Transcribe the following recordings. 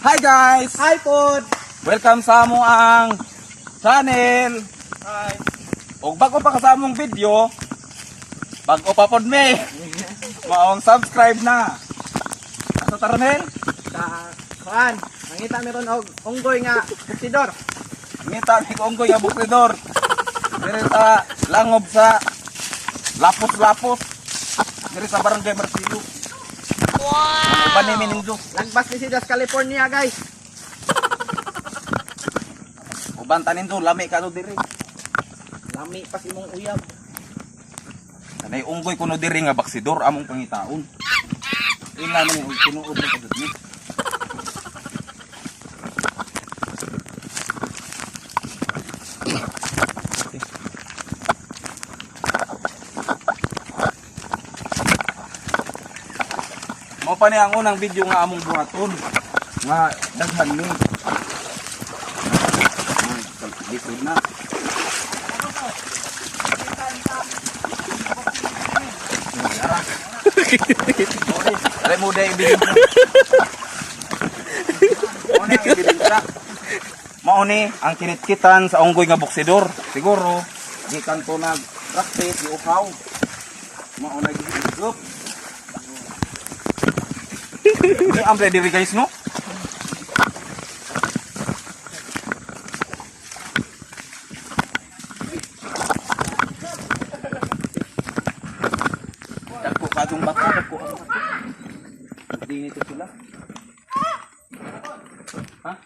Hi guys! Hi pod! Welcome sa among ang channel. Hi! Ug bago pa ka sa among video, bago pa pod me. Maong subscribe na. Asa taranel? Sa kuan, mangita meron og unggoy nga buksidor. Ngita ni konggoy nga bukidor. Diri sa langob sa Lapos-Lapos. Diri sa Barangay Marcelo. Wow! Panimin ning Diyos. Lagbas ni Sidas, California guys. Uban tanin do lami ka do diri. Lami pa si mong uyab. Kanay unggoy kuno diri nga baksidor among pangitaon. Ina mo tinuod na kadto. Mao pa ni ang unang video nga among buhaton nga daghan ni. Likod na. Dali mo day bilin. Mao ni ang kinitkitan sa unggoy nga buksidor. Siguro gikan to nag practice uhaw. Mao na gigup. Ini ambil diri guys no. Dako kadung bako dako. Dini itu sila. Hah?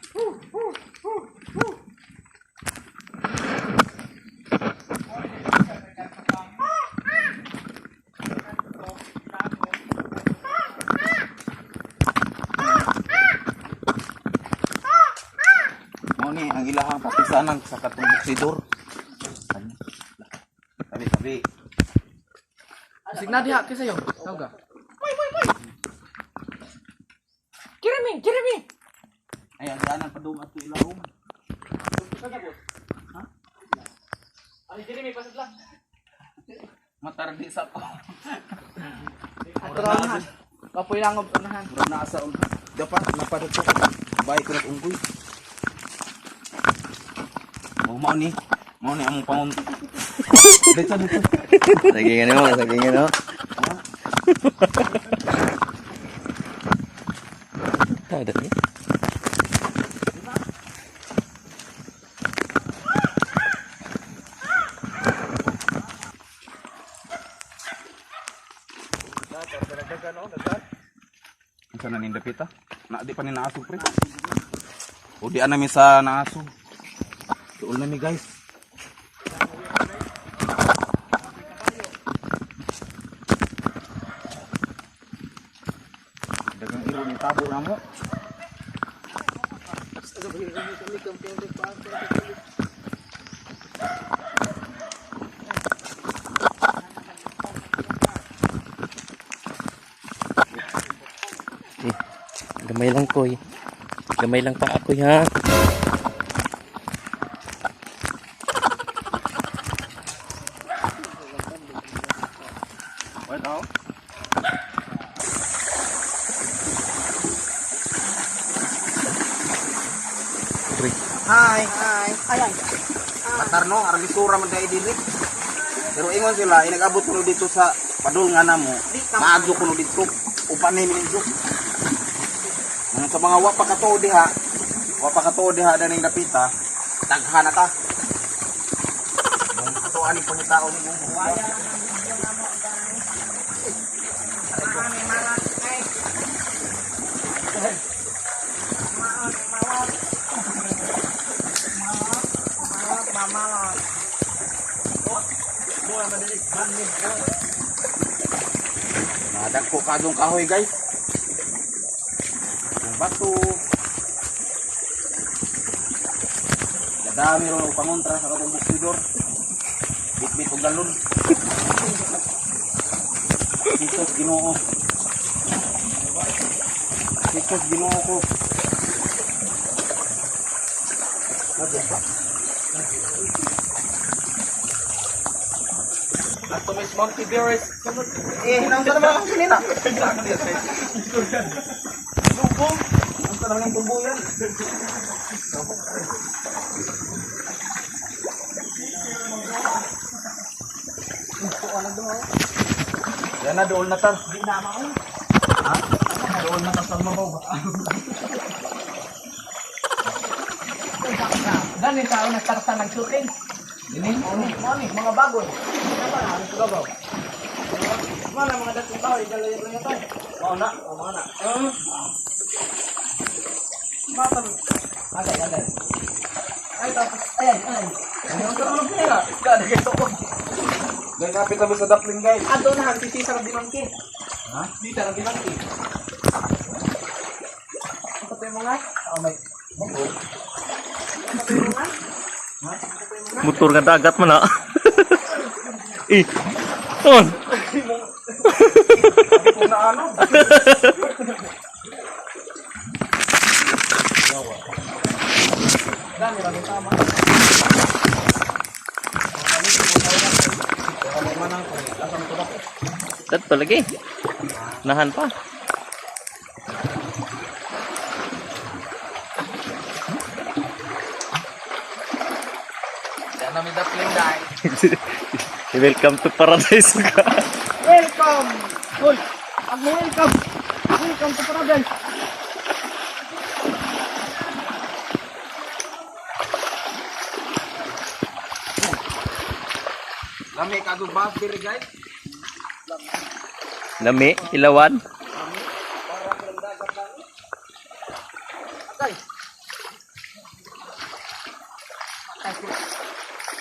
Ni ang ilahang papisanan sa katong buksidor. Tabi. Signa diha kisa yo. Tawag ka. Jeremy. Ay ang danan pa dumat sa ilahom. Ha? Ay Jeremy pasad lang. Matardi sa ko. Atrahan. Kapoy lang og unahan. Bro na asa dapat napadot ko. Bay ko ng unggoy. Mau ni among pangon. Dito. Sagingan mo. Ada ni. Isa na ninda pita. Na di pa ni naaso pre. O di anami sa naaso. Tuol na mi guys. Dagang iro ni tabo na mo. Gamay lang koy. Gamay lang pa ako ha. Wait out. Hi. Ayan. Patarno, arbisura man dai dili. Pero ingon sila, inagabot kuno dito sa padul nga namo. Maadto kuno dito. Upan ni minjo. Nang sa mga wa pa katuod diha daning dapita, daghan na ta. Ang katuan ni pangitaon ni mong buhaya. Nadagko kadong kahoy guys. Ang bato. Kadami ron og pangontra sa katong buksidor. Bitbit og galon. Kitos Ginoo. Kitos Ginoo ko. Ato may monkey bears. Hinang sa naman ako kanina. Lubong. lang yung tumbuyan. Yan na, doon na tan. Di na ako. Ha? Doon na tan sa mabaw. Gani tao nagtarta ng shooting. Dini? Moni, mga bagoy. Ano ba na? Ano gabaw? Mana mga dating tao, idalayan-layan tayo. Oo na. Mga na. Matan. Agay. Ay, tapos, ayan. Ang karoon ng pera. Gani kayo ko. Gani kapit kami sa Dapling guys. Ado na, sisi sarap di mangkin. Ha? Di sarap di mangkin. Ang tayo mga? Oh, may. Ang tayo mga? Motor nga dagat man ha. Eh. On. Kung na ano. Gani, rami tama. Dat pa lagi. Nahan pa. Yan namin Dapling guys. Welcome to paradise ka. Welcome! Uy! Welcome! Welcome to Paradise! Lami kadubas diri guys. Lami, ilawan.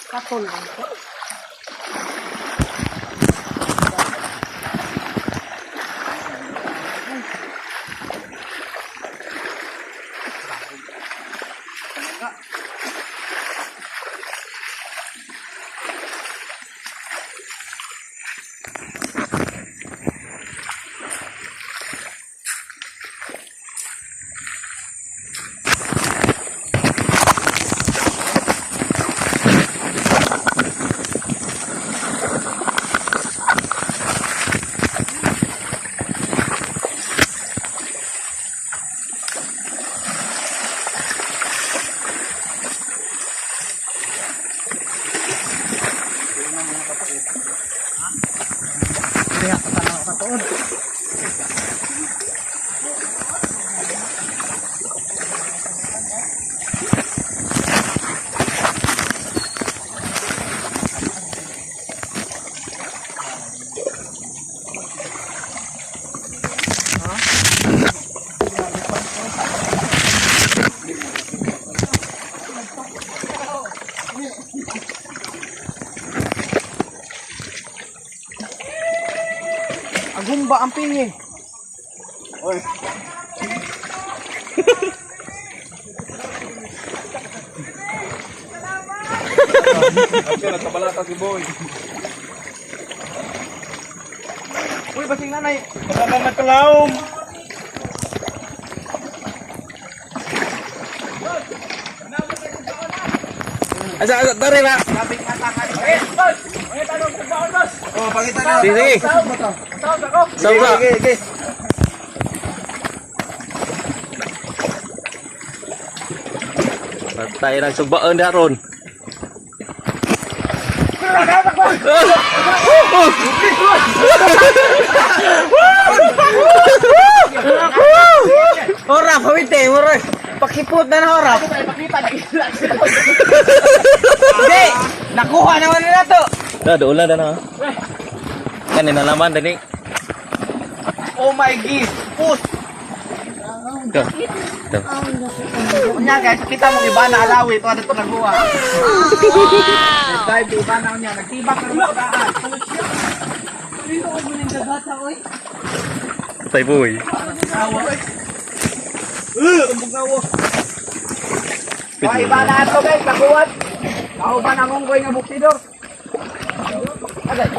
Katol lang ko. Kaya patanaw ka toon. Agumba ang pingin. Oy. Ako nagkabalata si boy. Uy, basing nanay. Baka na kalawom. Asa tare na. Sabing matangan. Eh, boss! May tanong sa baon, boss! Oh, pakita na. Sige. Saan ako? Sobra. Okay. Patay ng subaon daron. Ora, pawite, ora. Pakipot na na ora. Pakita na ilan. Hindi, nakuha naman nila to. Doon lang na. Kanina naman dani. Oh my god, pus. Go. Kunya guys, kita mo iba na alawi ito ano to nagbuha. Dive iba na niya, nagtibak na mga daan. Dito ko buling gagata oy. Patay boy. Awa oy. Tumbugawo. Oh, iba na ato guys, nakuwat. Ako ba nangunggoy nga buksidor? Agay.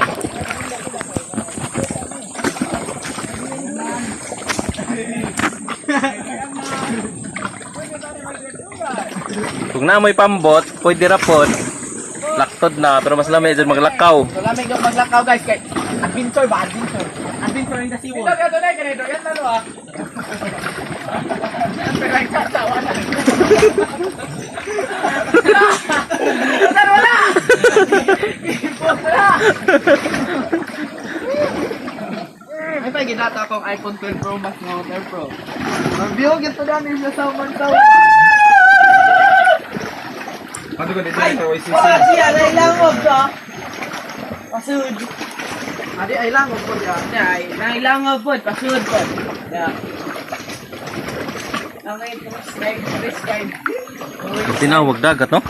Kung namoy pambot, pwede rapod. Laktod na, pero mas lamay dyan maglakaw. So lamig yung maglakaw guys, kay adventure ba? Adventure. Adventure yung kasiwo. Ito na, ganito. Yan na, no, ah. Pero Ay pa ginata akong iPhone 12 Pro Max nga 12 Pro. Mabiyog ito dami sa someone to. Ano ko dito ito ICC? Siya ay langob to. Pasud. Adi ay langob po ya. Ay, nang langob po, pasud po. Ya. Ang ito subscribe. Tinawag dagat, no?